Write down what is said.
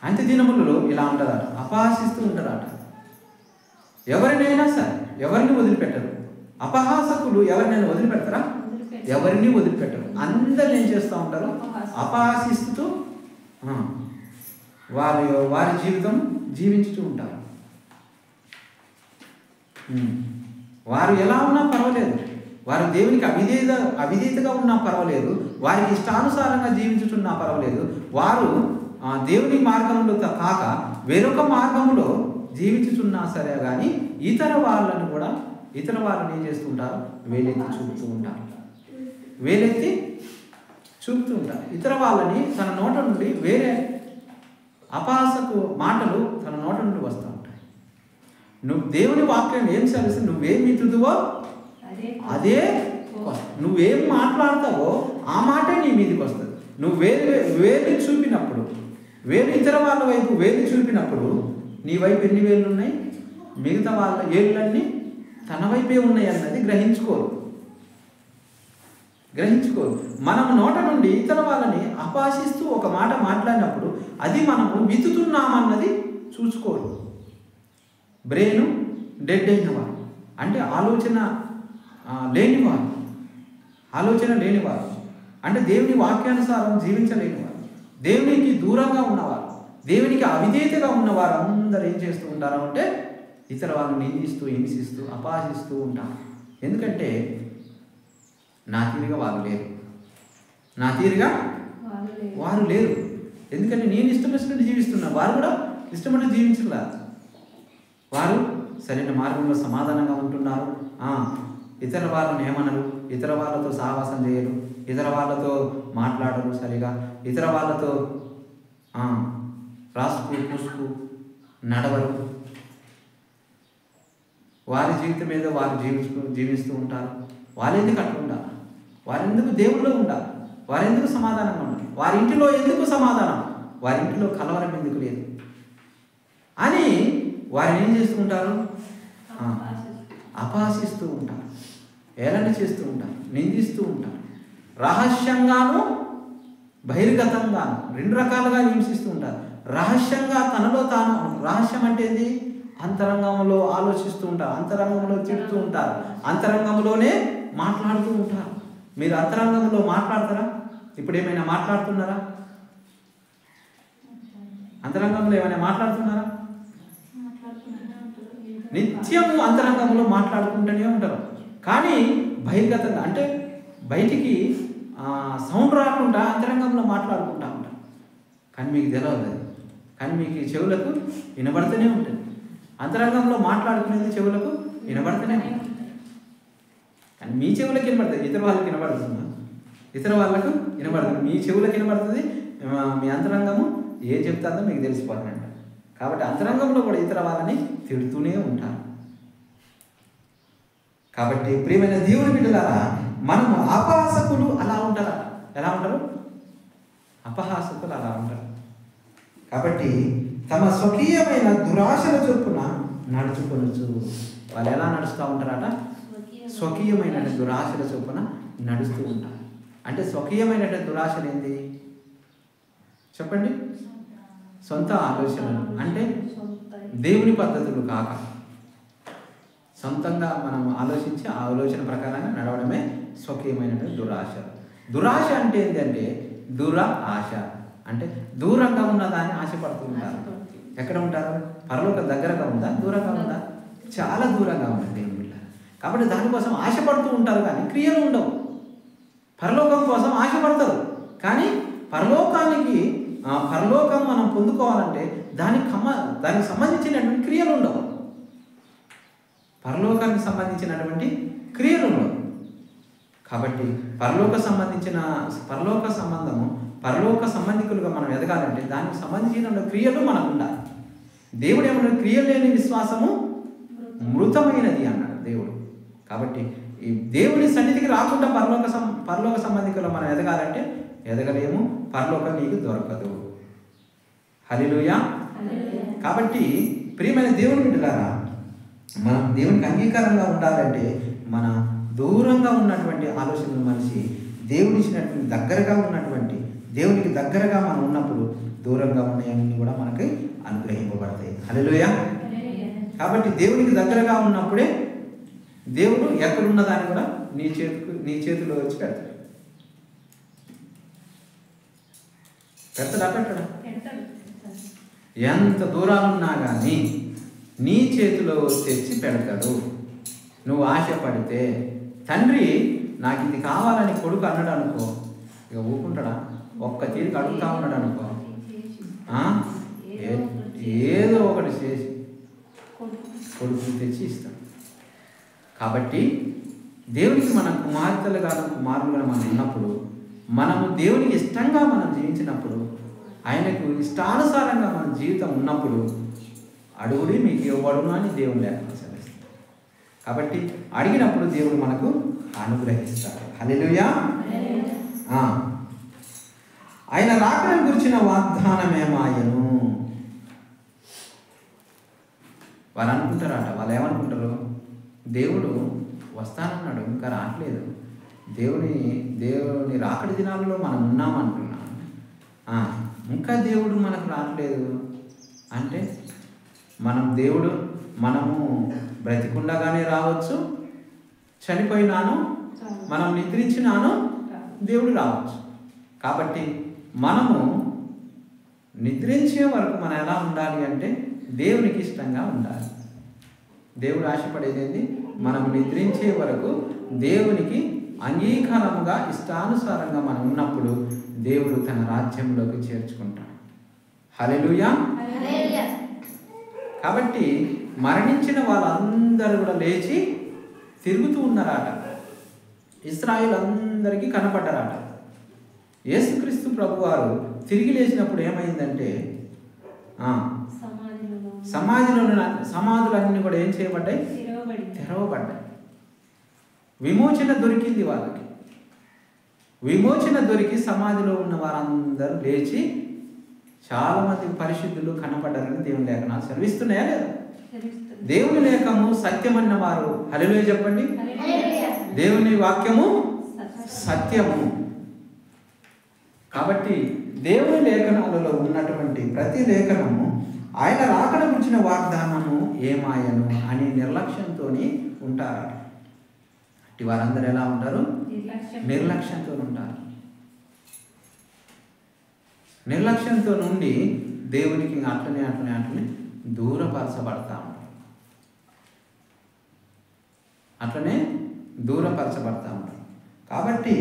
అంత్య దినములలో ఇలా ఉంటారట, అపహాసిస్తూ ఉంటారట. ఎవరినైనా సరే ఎవరిని వదిలిపెట్టరు. అపహాసకులు ఎవరినైనా వదిలిపెడతారా? ఎవరిని వదిలిపెట్టరు. అందరిని ఏం చేస్తూ ఉంటారు? అపహాసిస్తూ వారి జీవితం జీవించుతూ ఉంటారు. వారు ఎలా ఉన్నా పర్వాలేదు, వారు దేవునికి అవిధేయతగా ఉన్నా పర్వాలేదు, వారికి ఇష్టానుసారంగా జీవించుతున్నా పర్వాలేదు, వారు దేవుని మార్గంలో కాక వేరొక మార్గంలో జీవించుతున్నా సరే కానీ ఇతర వాళ్ళని ఏం చేస్తుంటారు? వేలెత్తి చూపుతూ ఉంటారు. ఇతర వాళ్ళని తన నోట నుండి వేరే అపహాసకు మాటలు తన నోట నుండి వస్తూ ఉంటాయి. నువ్వు దేవుని వాక్యం ఏం సెలవు, నువ్వేం వింటుదువో అదే, నువ్వేం మాట్లాడతావో ఆ మాటే నీ మీదకి వస్తుంది. నువ్వు వేలు చూపినప్పుడు, ఇతర వాళ్ళ వైపు వేలు చూపినప్పుడు నీ వైపు ఎన్ని వేళ్ళు ఉన్నాయి? మిగతా వాళ్ళ ఏళ్ళన్నీ తన వైపే ఉన్నాయి అన్నది గ్రహించుకోరు. మనం నోట నుండి ఇతర వాళ్ళని అపహాసిస్తూ ఒక మాట మాట్లాడినప్పుడు అది మనము వితుతున్నామన్నది చూసుకోరు. బ్రెయిన్ డెడ్ అయినవారు అంటే ఆలోచన లేనివారు అంటే దేవుని వాక్యానుసారం జీవించలేనివారు, దేవునికి దూరంగా ఉన్నవారు, దేవునికి అవిధేయతగా ఉన్నవారు అందరూ ఏం చేస్తూ ఉంటారు అంటే ఇతర వాళ్ళని నిందిస్తూ హింసిస్తూ అపహాసిస్తూ ఉంటారు. ఎందుకంటే నా తీరుగా వారు లేరు. ఎందుకంటే నేను ఇష్టమైనట్టు జీవిస్తున్నాను, వారు కూడా ఇష్టపడి జీవించలేదు. వారు సరైన మార్గంలో సమాధానంగా ఉంటున్నారు. ఇతర వాళ్ళని ఏమనరు, ఇతర వాళ్ళతో సహవాసం చేయరు, ఇతర వాళ్ళతో మాట్లాడరు సరిగా, ఇతర వాళ్ళతో రాసుకు పూసుకు నడవరు. వారి జీవితం మీద వారు జీవిస్తూ ఉంటారు. వారెందుకు అట్లా ఉండాలి? వారెందుకు దేవుల్లో ఉండాలి? వారెందుకు సమాధానంగా ఉండాలి? వారి ఇంటిలో ఎందుకు సమాధానం? వారి ఇంటిలో కలవరం ఎందుకు లేదు అని వారిని ఏం చేస్తూ ఉంటారు? అపహాసిస్తూ ఉంటారు, ఏలన చేస్తూ ఉంటారు, నిందిస్తూ ఉంటారు. రహస్యంగాను బహిర్గతంగాను రెండు రకాలుగా హింసిస్తూ ఉంటారు. రహస్యంగా తనలో తాను, రహస్యం అంటే ఏంది? అంతరంగంలో ఆలోచిస్తూ ఉంటారు, అంతరంగంలో తిడుతూ ఉంటారు, అంతరంగంలోనే మాట్లాడుతూ ఉంటారు. మీరు అంతరంగంలో మాట్లాడతారా? ఇప్పుడు ఏమైనా మాట్లాడుతున్నారా? అంతరంగంలో ఏమైనా మాట్లాడుతున్నారా? నిత్యము అంతరంగంలో మాట్లాడుకుంటూనే ఉంటారు. కానీ బహిర్గతంగా అంటే బయటికి సౌండ్ రాకుండా అంతరంగంలో మాట్లాడుకుంటూ ఉంటారు. కానీ మీకు తెలియదు, కానీ మీకు చెవులకు వినబడుతూనే ఉంటుంది. అంతరంగంలో మాట్లాడుకునేది చెవులకు వినబడుతూనే ఉంటుంది. కానీ మీ చెవులకు వినబడుతుంది, ఇతర వాళ్ళకి వినబడుతుంది, ఇతర వాళ్ళకు వినబడుతుంది. మీ చెవులకు వినబడుతుంది, మీ అంతరంగము ఏం చెప్తారో మీకు తెలిసిపోతుందంట. కాబట్టి అంతరంగంలో కూడా ఇతర వాళ్ళని తిడుతూనే ఉంటారు. కాబట్టి ప్రియమైన దేవుని బిడ్డలారా, మనము అపహాసకులు అలా ఉంటారా? ఎలా ఉంటారు? అపహాసకులు అలా ఉంటారు. కాబట్టి తమ స్వకీయమైన దురాశల చొప్పున నడుచుకొనొచ్చు. వాళ్ళు ఎలా నడుస్తూ ఉంటారట? స్వకీయమైన దురాశల చొప్పున నడుస్తూ ఉంటారు. అంటే స్వకీయమైన దురాశలు ఏంది చెప్పండి? సొంత ఆలోచనలు, అంటే దేవుని పద్ధతులు కాక సొంతంగా మనం ఆలోచించి ఆ ఆలోచన ప్రకారంగా నడవడమే స్వకీయమైనటువంటి దురాశ. దురాశ అంటే ఏంటంటే ఆశ అంటే దూరంగా ఉన్నదాన్ని ఆశపడుతూ ఉంటారు. ఎక్కడ ఉంటారు? పరలోకం దగ్గరగా ఉందా, దూరంగా ఉందా? చాలా దూరంగా ఉంది దేవుని బిడ్డ. కాబట్టి దానికోసం ఆశపడుతూ ఉంటారు కానీ క్రియలు ఉండవు. పరలోకం కోసం ఆశపడతారు కానీ పరలోకం మనం పొందుకోవాలంటే దానికి సంబంధించినటువంటి క్రియలు ఉండవు. పరలోకానికి సంబంధించినటువంటి క్రియలు ఉండవు. కాబట్టి పరలోక సంబంధికులుగా మనం ఎదగాలంటే దానికి సంబంధించిన క్రియలు మనకు ఉండాలి. దేవుడు ఏమన్నా క్రియలు లేని విశ్వాసము మృతమైనది అన్నాడు దేవుడు. కాబట్టి ఈ దేవుని సన్నిధికి రాకుండా పరలోక సంబంధికులు మనం ఎదగాలంటే ఎదగలేము, పరలోకం నీకు దొరకదు. హల్లెలూయా. కాబట్టి ప్రియమైన దేవుని బిడ్డలారా, మనం దేవునికి అంగీకారంగా ఉండాలంటే మన దూరంగా ఉన్నటువంటి ఆలోచనలు మనిషి దేవుడు ఇచ్చినటువంటి దగ్గరగా ఉన్నటువంటి దేవునికి దగ్గరగా మనం ఉన్నప్పుడు దూరంగా ఉన్నాయన్నీ కూడా మనకి అనుగ్రహింపబడతాయి. హల్లెలూయా. కాబట్టి దేవునికి దగ్గరగా ఉన్నప్పుడే దేవుడు ఎక్కడున్న దాన్ని కూడా నీ చేతిలో వచ్చి పెడతాడు. పెట్టడా? ఎంత దూరాలున్నా కానీ నీ చేతిలో తెచ్చి పెడతాడు. నువ్వు ఆశపడితే తండ్రి నాకు ఇది కావాలని కొడుకు అన్నాడు అనుకో, ఇక ఊరుకుంటాడా? ఒక్క తీరికి అడుగుతా ఉన్నాడు అనుకో, ఏదో ఒకటి చేసి కొడుకుని తెచ్చి ఇస్తాడు. కాబట్టి దేవునికి మన కుమార్తెలుగా కుమారులుగా మనం ఉన్నప్పుడు, మనము దేవునికి ఇష్టంగా మనం జీవించినప్పుడు, ఆయనకు ఇష్టానుసారంగా మన జీవితం ఉన్నప్పుడు అడుగుడి మీకు ఇవ్వబడును అని దేవుని లేఖనం సెలవిస్తాడు. కాబట్టి అడిగినప్పుడు దేవుడు మనకు అనుగ్రహిస్తాడు. హల్లెలూయా. ఆయన రాకడను గురించిన వాగ్దానమేమాయను. వాళ్ళు అనుకుంటారట, వాళ్ళు ఏమనుకుంటారు? దేవుడు వస్తానన్నాడు, ఇంకా రావట్లేదు. దేవుని రాకడి దినాలలో మనం ఉన్నామంటున్నాం, ఇంకా దేవుడు మనకు రావట్లేదు అంటే మనము బ్రతికుండగానే రావచ్చు, చనిపోయినాను, మనం నిద్రించినాను, దేవుడు రావచ్చు. కాబట్టి మనము నిద్రించే వరకు మనం ఎలా ఉండాలి అంటే దేవునికి ఇష్టంగా ఉండాలి. దేవుడు ఆశపడేది ఏంటి? మనం నిద్రించే వరకు దేవునికి అంగీకారముగా ఇష్టానుసారంగా మనం ఉన్నప్పుడు దేవుడు తన రాజ్యంలోకి చేర్చుకుంటాడు. హల్లెలూయా. కాబట్టి మరణించిన వాళ్ళందరూ కూడా లేచి తిరుగుతూ ఉన్నారట. ఇశ్రాయేలు అందరికీ కనపడ్డారట. యేసుక్రీస్తు ప్రభువారు తిరిగి లేచినప్పుడు ఏమైందంటే సమాధులన్నీ కూడా ఏం చేయబడ్డాయి? తెరవబడ్డాయి. విమోచన దొరికింది వాళ్ళకి. విమోచన దొరికి సమాధిలో ఉన్న వారందరూ లేచి చాలా మంది పరిశుద్ధులు కనపడ్డారని దేవుని లేఖనాలు సెలవిస్తున్నాయా లేదా? దేవుని లేఖము సత్యమన్న వారు హల్లెలూయా చెప్పండి. దేవుని వాక్యము సత్యము. కాబట్టి దేవుని లేఖనాలలో ఉన్నటువంటి ప్రతి లేఖనము ఆయన రాకడ గురించిన వాగ్దానము ఏమాయను అని నిర్లక్ష్యంతో ఉంటారు. అట్టి వారందరూ ఎలా ఉంటారు? నిర్లక్ష్యంతో ఉంటారు. నిర్లక్ష్యంతో నుండి దేవునికి అట్లనే దూరపరచబడతా ఉంటారు. అట్లనే దూరపరచబడతా ఉంటారు. కాబట్టి